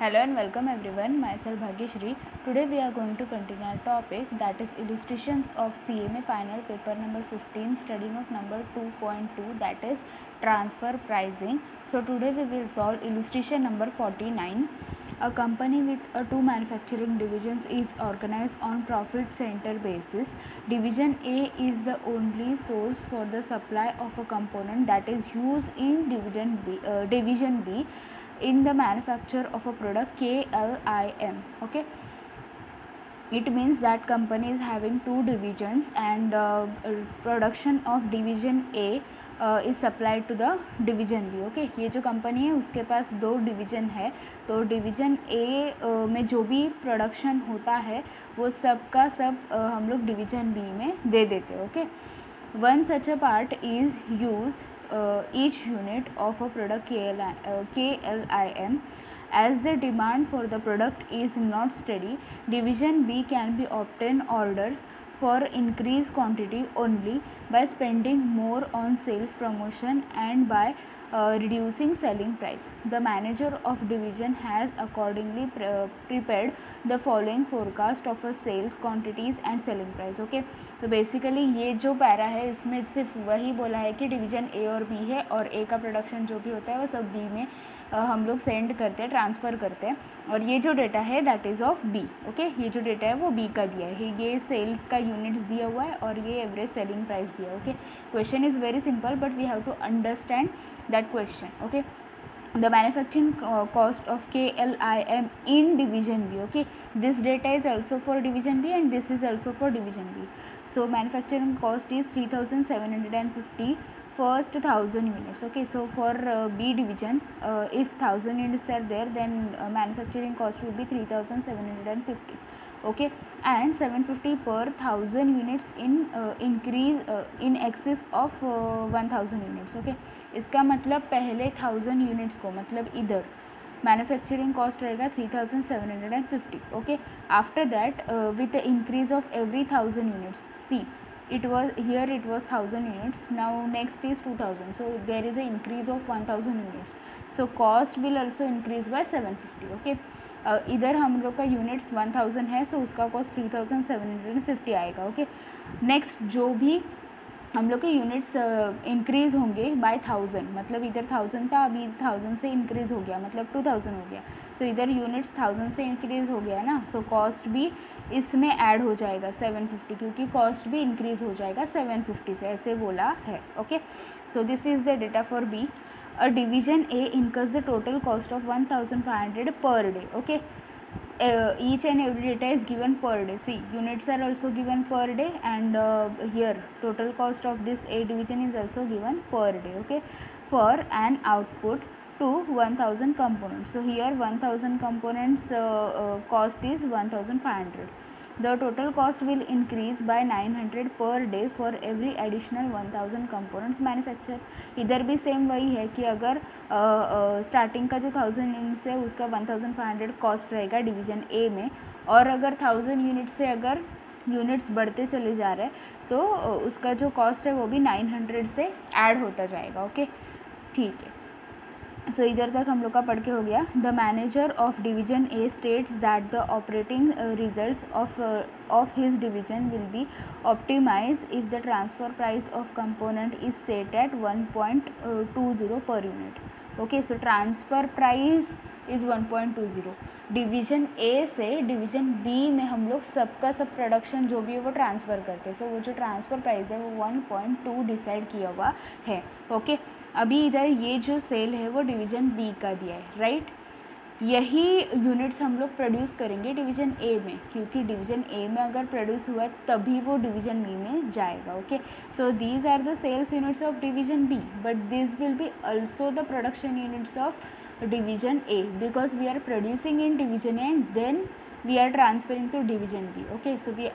Hello and welcome everyone. Myself Bhagyashree. Today we are going to continue our topic, that is illustrations of CMA final paper number 15, study note number 2.2, that is transfer pricing. So today we will solve illustration number 49. A company with two manufacturing divisions is organized on profit center basis. Division A is the only source for the supply of a component that is used in division B in the manufacture of a product KLIM. Okay, it means that company is having two divisions and production of division A is supplied to the division B. Okay, ये जो company है उसके पास दो division है, तो division A में जो भी प्रोडक्शन होता है वो सब का सब हम लोग डिवीजन B में दे देते हैं. Okay, one such a part is use each unit of a product KLIM. As the demand for the product is not steady, division B can be obtain orders for increased quantity only by spending more on sales promotion and by reducing selling price. The manager of division has accordingly prepared the following forecast of a sales quantities and selling price. Okay, तो basically ये जो para है इसमें सिर्फ वही बोला है कि डिवीज़न ए और बी है और ए का प्रोडक्शन जो भी होता है वो सब बी में हम लोग सेंड करते हैं, ट्रांसफ़र करते हैं, और ये जो डेटा है that is of B. Okay, ये जो डेटा है वो बी का दिया है, ये सेल्स का यूनिट्स दिया हुआ है और ये एवरेज सेलिंग प्राइस दिया है. Okay, question is very simple but we have to understand that question. Okay, the manufacturing cost of KLIM in division B. Okay, this data is also for division B and this is also for division B. So manufacturing cost is 3750 first 1000 units. Okay, so for B division, if 1000 units are there, then manufacturing cost will be 3750. Okay, and 750 per 1000 units in increase in excess of 1000 units. Okay, इसका मतलब पहले 1000 units को, मतलब इधर manufacturing cost रहेगा 3750. Okay, after that with the increase of every 1000 units, see it was here, it was 1000 units, now next is 2000, so there is a increase of 1000 units, so cost will also increase by 750. okay, इधर हम लोग का units 1000 है, so उसका cost 3750 आएगा. Okay, next जो भी हम लोग के यूनिट्स इंक्रीज़ होंगे बाय 1000, मतलब इधर 1000 था, अभी 1000 से इंक्रीज़ हो गया, मतलब 2000 हो गया, तो इधर यूनिट्स 1000 से इंक्रीज़ हो गया ना, तो कॉस्ट भी इसमें ऐड हो जाएगा 750, क्योंकि कॉस्ट भी इंक्रीज़ हो जाएगा 750 से, ऐसे बोला है. Okay, so this is the data for B. A division A incurs the total cost of 1500 per day. Okay, each and every data is given per day. See, units are also given per day, and here total cost of this A division is also given per day. Okay, for an output to 1000 components. So here 1000 components cost is 1500. The total cost will increase by 900 per day for every additional 1000 components manufactured. इधर भी same वही है कि अगर starting का जो 1000 units है उसका 1500 कॉस्ट रहेगा डिवीज़न ए में, और अगर 1000 यूनिट से अगर यूनिट्स बढ़ते चले जा रहे हैं तो उसका जो कॉस्ट है वो भी 900 से ऐड होता जाएगा. ओके, ठीक है, सो इधर तक हम लोग का पढ़ के हो गया. The manager of division A states that the operating results of his division will be optimise if the transfer price of component is set at 1.20 per unit. Okay, so transfer price is 1.20. Division A से division B में हम लोग सबका सब production जो भी है वो ट्रांसफ़र करते हैं, सो वो जो ट्रांसफ़र प्राइस है वो 1.2 डिसाइड किया हुआ है. ओके, अभी इधर ये जो सेल है वो डिवीज़न बी का दिया है, राइट. यही यूनिट्स हम लोग प्रोड्यूस करेंगे डिवीज़न ए में, क्योंकि डिवीज़न ए में अगर प्रोड्यूस हुआ है तभी वो डिवीज़न बी में जाएगा. Okay, so these are the sales units of division B, but this will be also the production units of division A, because we are producing in division A and then we are transferring to division B. Okay, so we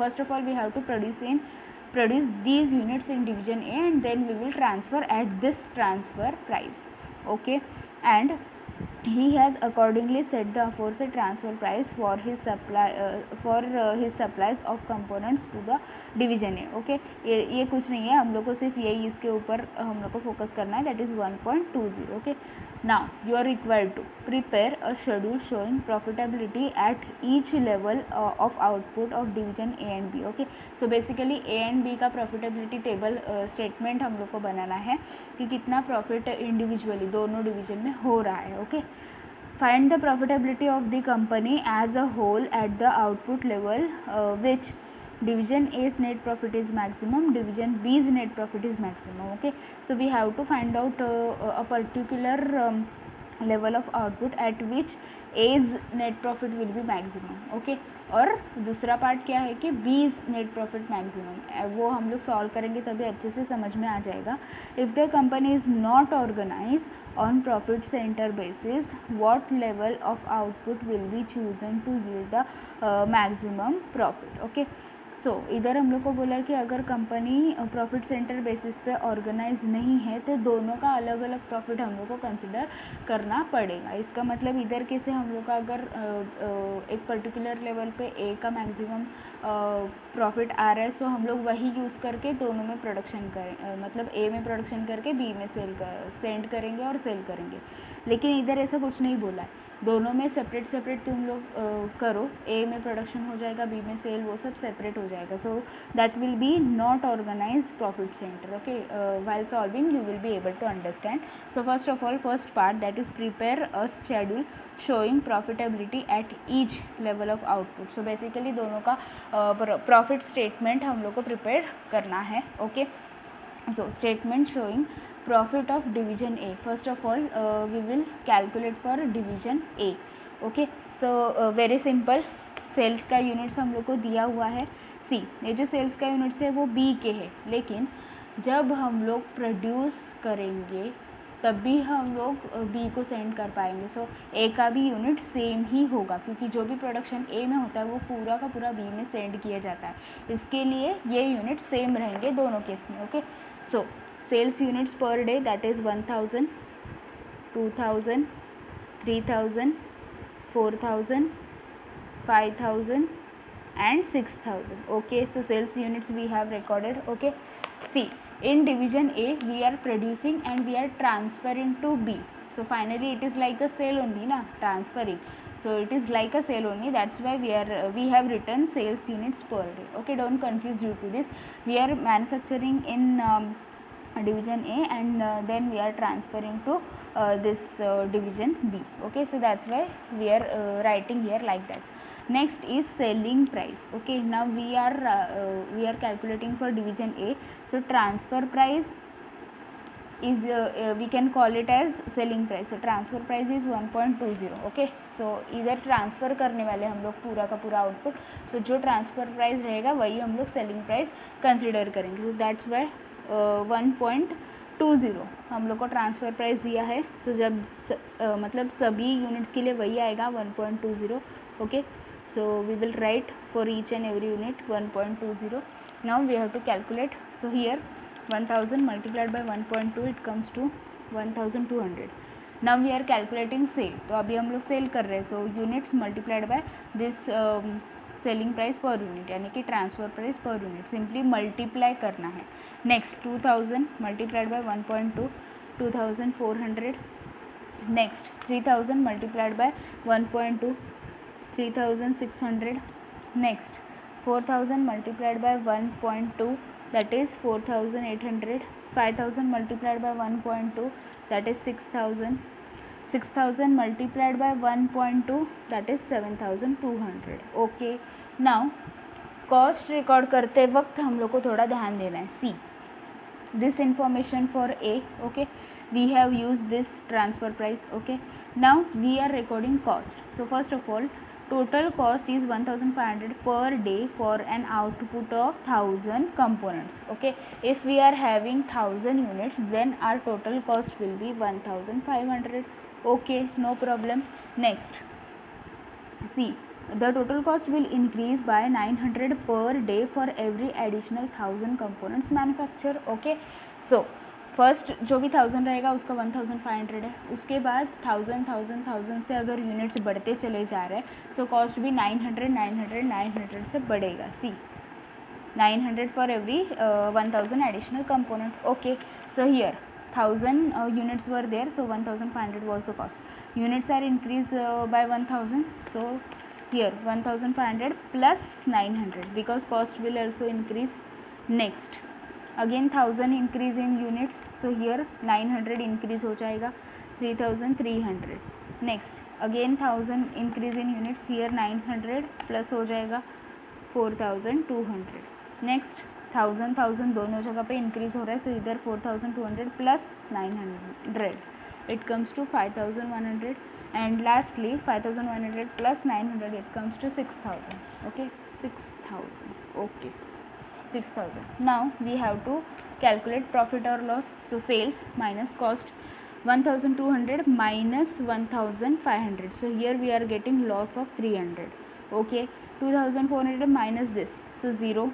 first of all we have to produce these units in division A and then we will transfer at this transfer price. Okay, and he has accordingly set the aforesaid transfer price for his his supplies of components to the division A. Okay, ये कुछ नहीं है, हम लोग को सिर्फ यही इसके ऊपर हम लोग को फोकस करना है, that is 1.20. okay, Now you are required to prepare a schedule showing profitability at each level of output of division A and B. Okay, so basically A and B का profitability table statement हम लोग को बनाना है कि कितना profit individually दोनों division में हो रहा है. Okay, find the profitability of the company as a whole at the output level, which division A's net profit is maximum, division B's net profit is maximum. Okay, so we have to find out a particular level of output at which A's net profit will be maximum. Okay, और दूसरा part क्या है कि B's net profit maximum, वो हम लोग solve करेंगे तभी अच्छे से समझ में आ जाएगा. If the company is not organized on profit center basis, what level of output will be chosen to yield the maximum profit. Okay, सो इधर हम लोग को बोला कि अगर कंपनी प्रॉफिट सेंटर बेसिस पे ऑर्गेनाइज नहीं है तो दोनों का अलग अलग प्रॉफिट हम लोग को कंसिडर करना पड़ेगा. इसका मतलब इधर कैसे हम लोग का अगर एक पर्टिकुलर लेवल पे ए का मैक्सिमम प्रॉफिट आ रहा है सो हम लोग वही यूज़ करके दोनों में प्रोडक्शन करें, मतलब ए में प्रोडक्शन करके बी में सेंड करेंगे और सेल करेंगे. लेकिन इधर ऐसा कुछ नहीं बोला है, दोनों में सेपरेट सेपरेट तुम लोग करो, ए में प्रोडक्शन हो जाएगा बी में सेल, वो सब सेपरेट हो जाएगा. So that will be not organise profit centre. Okay, while solving you will be able to understand. So first of all, first part, that is prepare a schedule showing profitability at each level of output. So basically दोनों का profit statement हम लोग को prepare करना है. Okay, so statement showing profit of division A. First of all, we will calculate for division A. Okay, so very simple. Sales का units हम लोग को दिया हुआ है. सी, ये जो सेल्स का यूनिट्स है वो बी के है, लेकिन जब हम लोग प्रोड्यूस करेंगे तब भी हम लोग बी को सेंड कर पाएंगे. सो ए का भी यूनिट सेम ही होगा क्योंकि जो भी प्रोडक्शन ए में होता है वो पूरा का पूरा बी में सेंड किया जाता है. इसके लिए ये यूनिट सेम रहेंगे दोनों केस में. Okay, so sales units per day that is 1000, 2000, 3000, 4000, 5000 and 6000. Okay, so sales units we have recorded. Okay, see, in division A we are producing and we are transferring to B. So finally it is like a sale only, na, transferring. So it is like a sale only, that's why we have written sales units per day. Okay, don't confuse due to this. We are manufacturing in division A and then we are transferring to this division B. Okay, so that's why we are writing here like that. Next is selling price. Okay, now we are calculating for division A. So transfer price is we can call it as selling price. So transfer price is 1.20. Okay, so इधर transfer करने वाले हम लोग पूरा का पूरा output. सो जो transfer price रहेगा वही हम लोग सेलिंग प्राइस कंसिडर करेंगे. सो दैट्स वाई 1.20 हम लोग को ट्रांसफ़र प्राइस दिया है. सो जब मतलब सभी यूनिट्स के लिए वही आएगा 1.20. Okay, so we will write for each and every unit 1.20. now we have to calculate. So here 1000 multiplied by 1.2 it comes to 1200. now we are calculating sale. तो अभी हम लोग सेल कर रहे हैं. so units multiplied by this selling price per unit यानी कि transfer price per unit simply multiply करना है. next 2000 multiplied by 1.2 2400. next 3000 multiplied by 1.2 3600. next 4000 multiplied by 1.2 that is 4800. 5000 multiplied by 1.2 that is 6000. 6000 multiplied by 1.2 that is 7200. Okay, now cost record करते वक्त हम लोग को थोड़ा ध्यान देना है. सी, this information for A. Okay, we have used this transfer price. Okay, now we are recording cost. So first of all, total cost is 1500 per day for an output of 1000 components. Okay, if we are having 1000 units then our total cost will be 1500. Okay, no problem. next, see, the total cost will increase by 900 per day for every additional 1000 components manufacture. Okay, so first जो भी 1000 रहेगा उसका 1500 है. उसके बाद 1000 से अगर units बढ़ते चले जा रहे हैं सो कॉस्ट भी 900 से बढ़ेगा. सी, 900 for every 1000 additional component. Okay, so here 1000 units were there, so 1500 was the cost. Units are increased by 1000, so here 1500 plus 900 because cost will also increase. Next again 1000 increase in units, so here 900 increase हो जाएगा 3300. Next again 1000 increase in units, here 900 plus हो जाएगा 4200. Next 1000 दोनों जगह पे increase हो रहा है, सो इधर 4200 plus 900 it comes to 5100. And lastly 5100 plus 900 it comes to 6000. Okay 6000. Okay 6000. Now we have to calculate profit or loss. So sales minus cost 1200 minus 1500. So here we are getting loss of 300. Okay, 2400 minus this, so 0.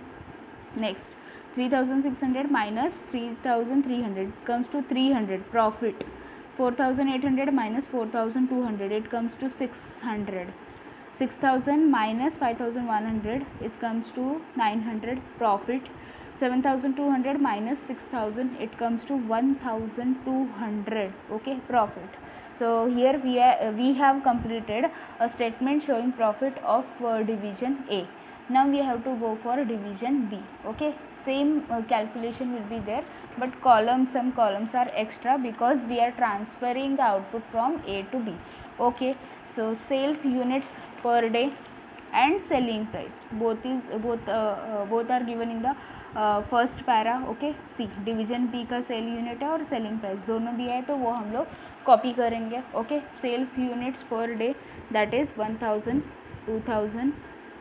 Next 3600 minus 3300 comes to 300 profit. 4800 minus 4200 it comes to 600. 6000 minus 5100 it comes to 900 profit. 7200 minus 6000 it comes to 1200. Okay, profit. So here we have completed a statement showing profit of division A. Now we have to go for division B. Okay, same calculation will be there, but some columns are extra because we are transferring the output from A to B. Okay, so sales units per day and selling price both are given in the first para. Okay, see division B का sale unit है और selling price दोनों दिया है, तो वो हम लोग कॉपी करेंगे. Okay, sales units per day that is 1000, 2000,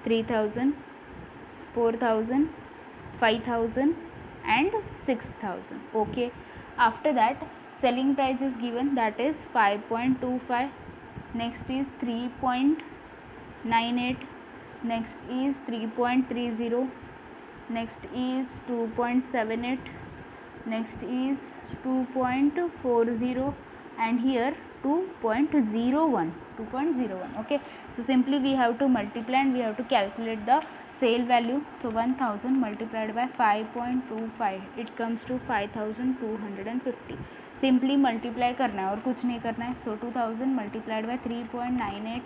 3000, 4000, 5000 and 6000. Okay, after that selling price is given, that is 5.25. next is 3.98. next is 3.30. next is 2.78. next is 2.40 and here 2.01. Okay, so simply we have to multiply and we have to calculate the sale value. So 1000 multiplied by 5.25 it comes to 5250. simply multiply करना है और कुछ नहीं करना है. so 2000 multiplied by 3.98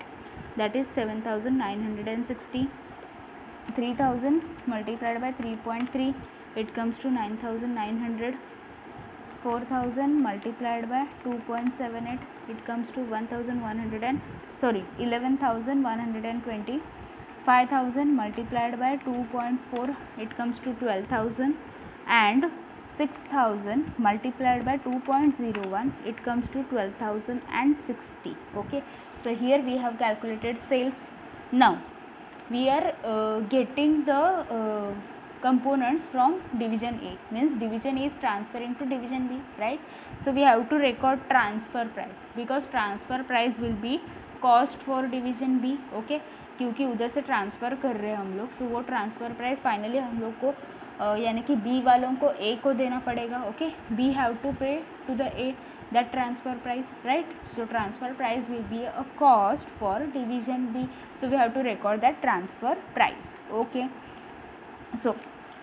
that is 7960. 3000 multiplied by 3.3 it comes to 9900. 4000 multiplied by 2.78 it comes to 11,120. 5000 multiplied by 2.4 it comes to 12,000 and 6000 multiplied by 2.01 it comes to 12,060. Okay, so here we have calculated sales. Now we are getting the components from division A, means division A is transferring to division B, right? So we have to record transfer price because transfer price will be cost for division B. Okay, क्योंकि उधर से transfer कर रहे हैं हम लोग, तो वो ट्रांसफ़र प्राइस फाइनली हम लोग को यानी कि बी वालों को ए को देना पड़ेगा. Okay, B have to pay to the A that transfer price, right? So transfer price will be a cost for division B, so we have to record that transfer price. Okay, so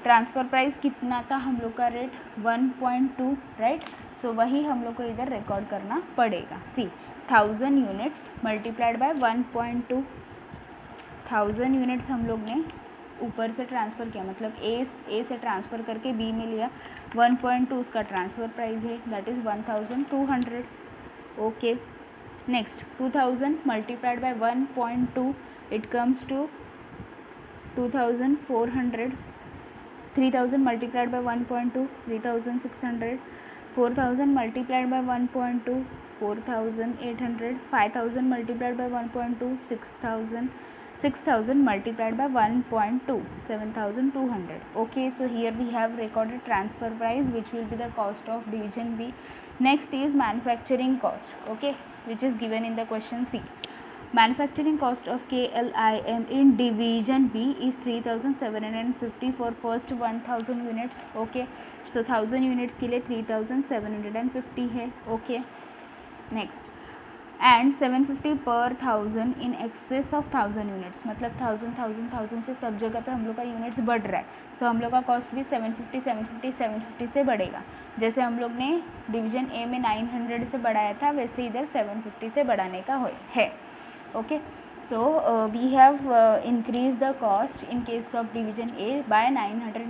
transfer price कितना था हम लोग का rate 1.2, right? सो वही हम लोग को इधर रिकॉर्ड करना पड़ेगा. सी 1000 यूनिट्स मल्टीप्लाइड बाय 1.2. 1000 यूनिट्स हम लोग ने ऊपर से ट्रांसफ़र किया, मतलब ए से ट्रांसफ़र करके बी में लिया. 1.2 उसका ट्रांसफ़र प्राइस है, that is 1200. Okay, next 2000 multiplied by 1.2 it comes to 2400. 3000 multiplied by 1.2 3600. 4000 multiplied by 1.2 4800. 5000 multiplied by 1.2 6000. 6000 multiplied by 1.2 7200. Okay, so here we have recorded transfer price which will be the cost of division B. Next is manufacturing cost, okay, which is given in the question C. Manufacturing cost of KLIM in division B is 3750 for first 1000 units. Okay, so 1000 units के लिए 3750 है. Okay, next and 750 पर 1000 in excess of 1000 units, मतलब 1000 से सब जगह पे हम लोग का यूनिट्स बढ़ रहा है, सो हम लोग का कॉस्ट भी 750 से बढ़ेगा। जैसे हम लोग ने डिवीजन ए में 900 से बढ़ाया था, वैसे इधर 750 से बढ़ाने का है। Okay, so we have increased the cost in case of division A by 900.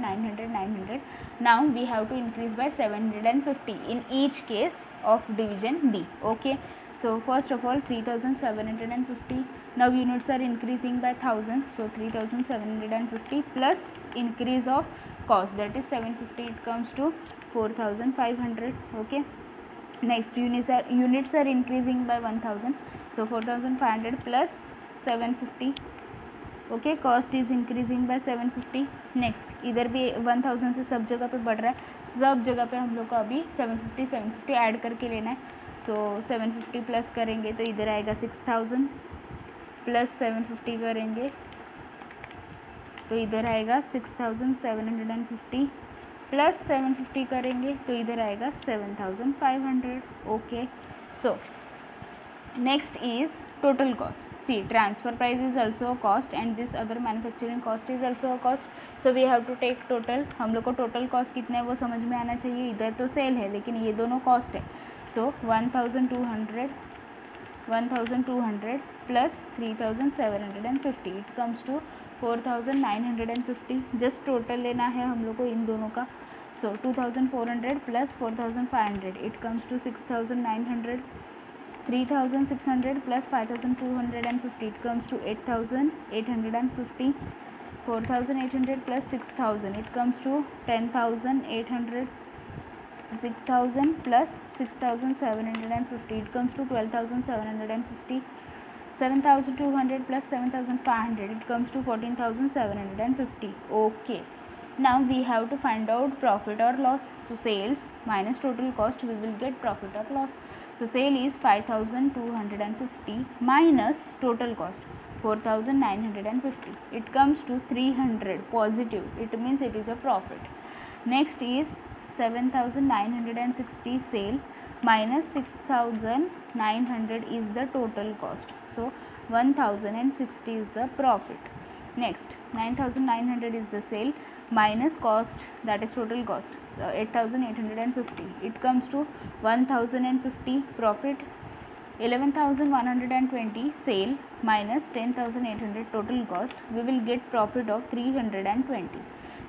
Now we have to increase by 750 in each case of division B. Okay, so first of all 3750. Now units are increasing by 1000, so 3750 plus increase of cost, that is 750, it comes to 4500. Okay, next units are increasing by 1000, so 4500 plus 750. Okay, cost is increasing by 750. Next इधर भी 1000 से सब जगह पे बढ़ रहा है, सब जगह पे हम लोग को अभी 750 ऐड करके लेना है। सो 750 प्लस करेंगे तो इधर आएगा 6000, प्लस 750 करेंगे तो इधर आएगा 6750, प्लस 750 करेंगे तो इधर आएगा 7500. Okay, so next is total cost. See, transfer price is also a cost and this other manufacturing cost is also a cost. So we have to take total. हम लोग को total cost कितना है वो समझ में आना चाहिए। इधर तो सेल है लेकिन ये दोनों cost है। So 1200 plus 3750, it comes to 4950. just total लेना है हम लोग को इन दोनों का। So 2400 plus 4500, it comes to 6900. 3600 plus 5250, it comes to 8850. 4800 plus 6000, it comes to 10800. 6000 plus 6750, it comes to 12750. 7200 plus 7500, it comes to 14750. Okay, now we have to find out profit or loss. So sales minus total cost, we will get profit or loss. So sale is 5250 minus total cost 4950, it comes to 300 positive, it means it is a profit. Next is 7960 sale minus 6900 is the total cost, so 1060 is the profit. Next 9900 is the sale minus cost, that is total cost, 8850, it comes to 1050 profit. 11120 sale minus 10800 total cost, we will get profit of 320.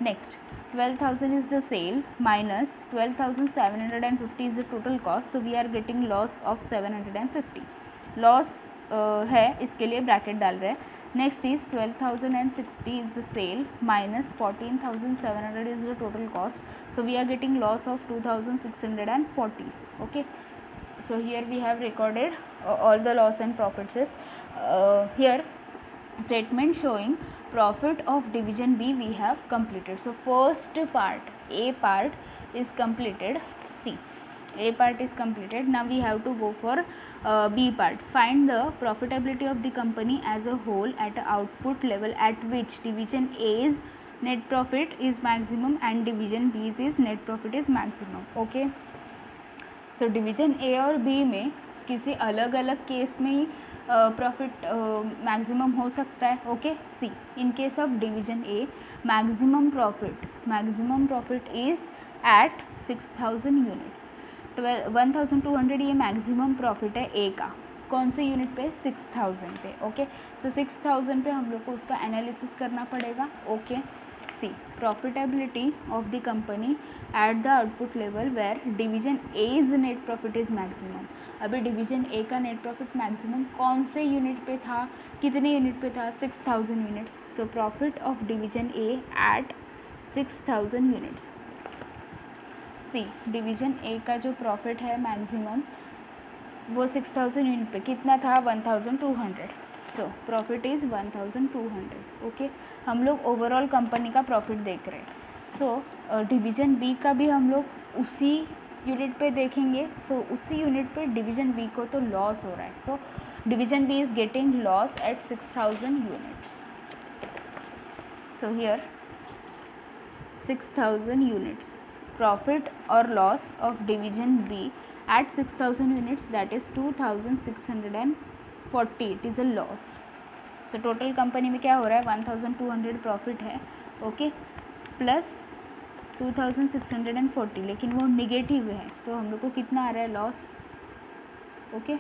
Next 12,000 is the sale minus 12,750 is the total cost, so we are getting loss of 750. Loss है, इसके लिए bracket डाल रहे हैं. Next is 12,060 is the sale minus 14,700 is the total cost, so we are getting loss of 2,640. Okay, so here we have recorded all the loss and profits. Here statement showing profit of division B we have completed. So first part, A part is completed. See, A part is completed. Now we have to go for B part. Find the profitability of the company as a whole at output level at which division A's net profit is maximum and division B's net profit is maximum. Okay, so division A और B में किसी अलग अलग case में ही profit maximum हो सकता है. Okay, see in case of division A maximum profit is at 6000 units. 1200 ये मैक्सिमम प्रॉफिट है ए का. कौन से यूनिट पे? 6000 पे. ओके, सो 6000 पे हम लोग को उसका एनालिसिस करना पड़ेगा. Okay, see profitability of the company at the output level where division A is net profit is maximum. अभी डिवीजन ए का नेट प्रॉफिट मैक्सिमम कौन से यूनिट पे था? कितने यूनिट पे था? 6000 units. So profit of division A at 6000 units. See division A का जो प्रॉफिट है मैक्सिमम वो 6000 यूनिट पे कितना था? 1200. So profit is 1200. ओके, हम लोग ओवरऑल कंपनी का प्रॉफिट देख रहे हैं. सो डिवीजन बी का भी हम लोग उसी यूनिट पे देखेंगे. सो उसी यूनिट पे डिवीजन बी को तो लॉस हो रहा है. So division B is getting loss at 6000 units. So here 6000 units. Profit or loss of division B at 6000 units, that is 2640, it is a loss. तो टोटल कंपनी में क्या हो रहा है, 1200 प्रॉफिट है, ओके, प्लस 2640, लेकिन वो निगेटिव है, तो हम लोग को कितना आ रहा है लॉस, ओके,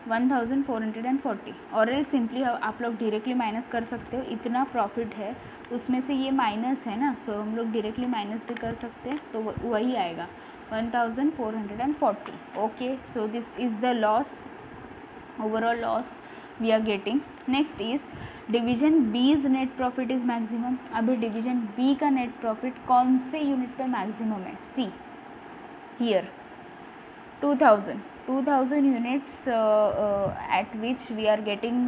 1440. और सिंपली आप लोग डायरेक्टली माइनस कर सकते हो, इतना प्रॉफिट है उसमें से ये माइनस है ना, सो हम लोग डायरेक्टली माइनस भी कर सकते हैं, तो वही आएगा 1440. Okay, so this is the loss, overall loss we are getting. Next is division B's net profit is maximum. अभी डिवीजन बी का नेट प्रॉफिट कौन से यूनिट पे मैक्सिमम है, see here 2000 units at which we are getting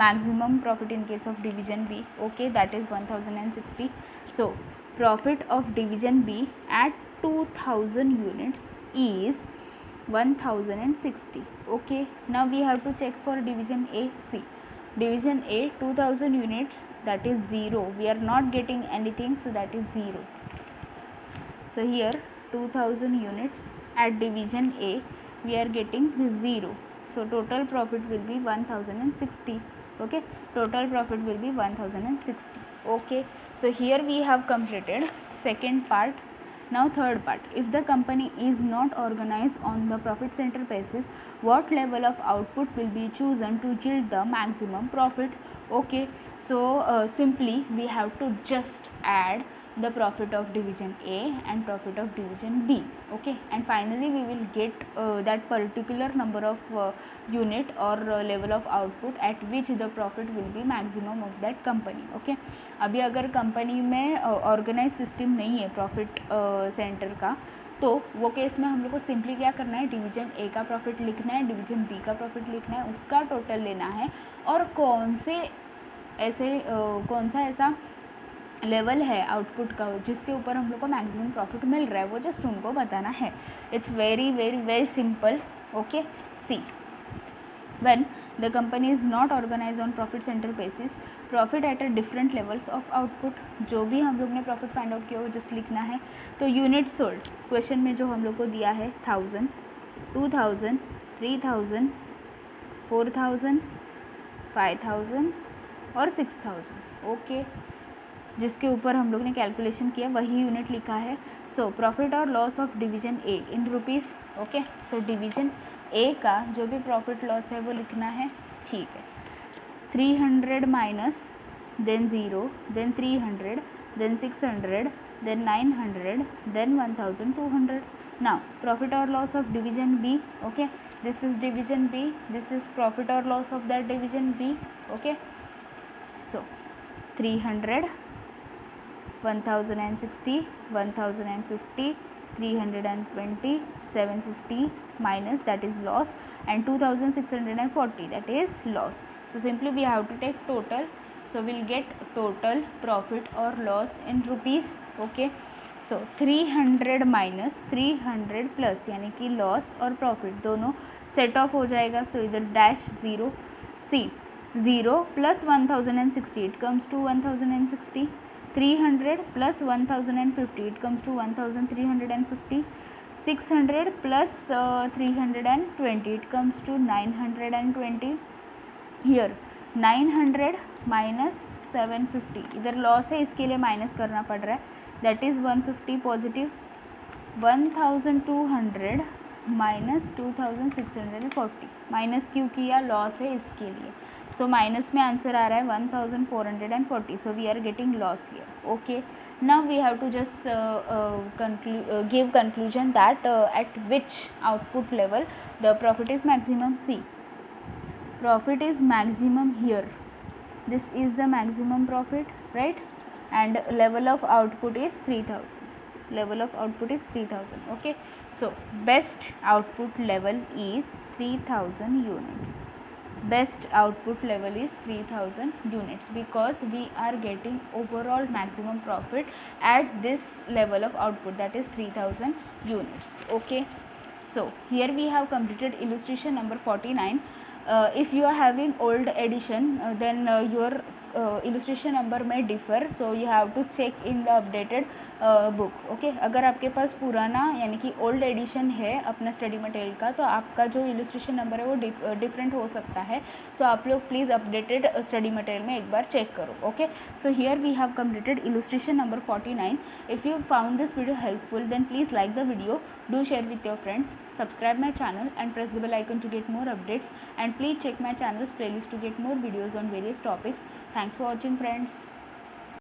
maximum profit in case of division B, okay, that is 1060. So profit of division B at 2000 units is 1060. okay, now we have to check for division A. See, division A 2000 units, that is 0, we are not getting anything, so that is 0. So here 2000 units at division A we are getting 0, so total profit will be 1060. okay, total profit will be 1060. okay, so here we have completed second part. Now third part, if the company is not organized on the profit center basis, what level of output will be chosen to yield the maximum profit. okay, so simply we have to just add the profit of division A and profit of division B, okay, and finally we will get that particular number of unit or level of output at which the profit will be maximum of that company. okay, अभी अगर company में organise system नहीं है profit centre का, तो वो case में हम लोग को सिंपली क्या करना है, डिवीजन ए का प्रॉफिट लिखना है, डिवीजन बी का प्रॉफिट लिखना है, उसका टोटल लेना है, और कौन सा ऐसा लेवल है आउटपुट का जिसके ऊपर हम लोग को मैक्सिमम प्रॉफिट मिल रहा है, वो जस्ट उनको बताना है. It's very very very simple. Okay, see, when the company is not organise on profit centre basis, profit at a different levels of output, जो भी हम लोग ने प्रॉफिट फाइंड आउट किया वो जस्ट लिखना है. तो यूनिट सोल्ड क्वेश्चन में जो हम लोग को दिया है 1000, 2000, 3000, 4000, 5000 और 6000. ओके, जिसके ऊपर हम लोग ने कैलकुलेशन किया वही यूनिट लिखा है. सो प्रॉफिट और loss of division A in rupees. Okay, so division A का जो भी प्रॉफिट लॉस है वो लिखना है. ठीक है, 300 minus, then 0, then 300, then 600, then 900, then 1200. Now profit और loss of division B. Okay, this is division B, this is profit और loss of that division B. Okay, so 300, 1060, 1050, 320, 750 minus, that is loss, and 2640, that is loss. So simply we have to take total, so we'll get total profit or loss in rupees. okay, so 300 minus 300 plus यानी कि loss और profit दोनों set of हो जाएगा. so इधर dash 0. C, 0 plus 1060, it comes to 1060. 300 plus 1050, it comes to 1350. 600 plus 320, it comes to 920. here 900 minus 750, इधर loss है इसके लिए माइनस करना पड़ रहा है, that is 150 positive. 1200 minus 2640, minus क्यों किया, लॉस है इसके लिए. सो माइनस में आंसर आ रहा है 1440. So we are getting loss here. Okay, now we have to just give conclusion that at which output level the profit is maximum. See, profit is maximum here, this is the maximum profit, right, and level of output is 3000, level of output is 3000. okay, so best output level is 3000 units. Best output level is 3000 units because we are getting overall maximum profit at this level of output, that is 3000 units. okay, so here we have completed illustration number 49. if you are having old edition, then your illustration number may differ, so you have to check in the updated book. Okay, अगर आपके पास पुराना यानी कि old addition है अपना study material का, तो आपका जो इलस्ट्रेशन नंबर है वो डिफरेंट हो सकता है. सो आप लोग प्लीज़ अपडेटेड स्टडी मटेरियल में एक बार चेक करो. Okay, so here we have completed illustration number 49. If you found this video helpful, then please like the video, do share with your friends, subscribe my channel and press the bell icon to get more updates, and please check my channel's playlist to get more videos on various topics. Thanks for watching, friends.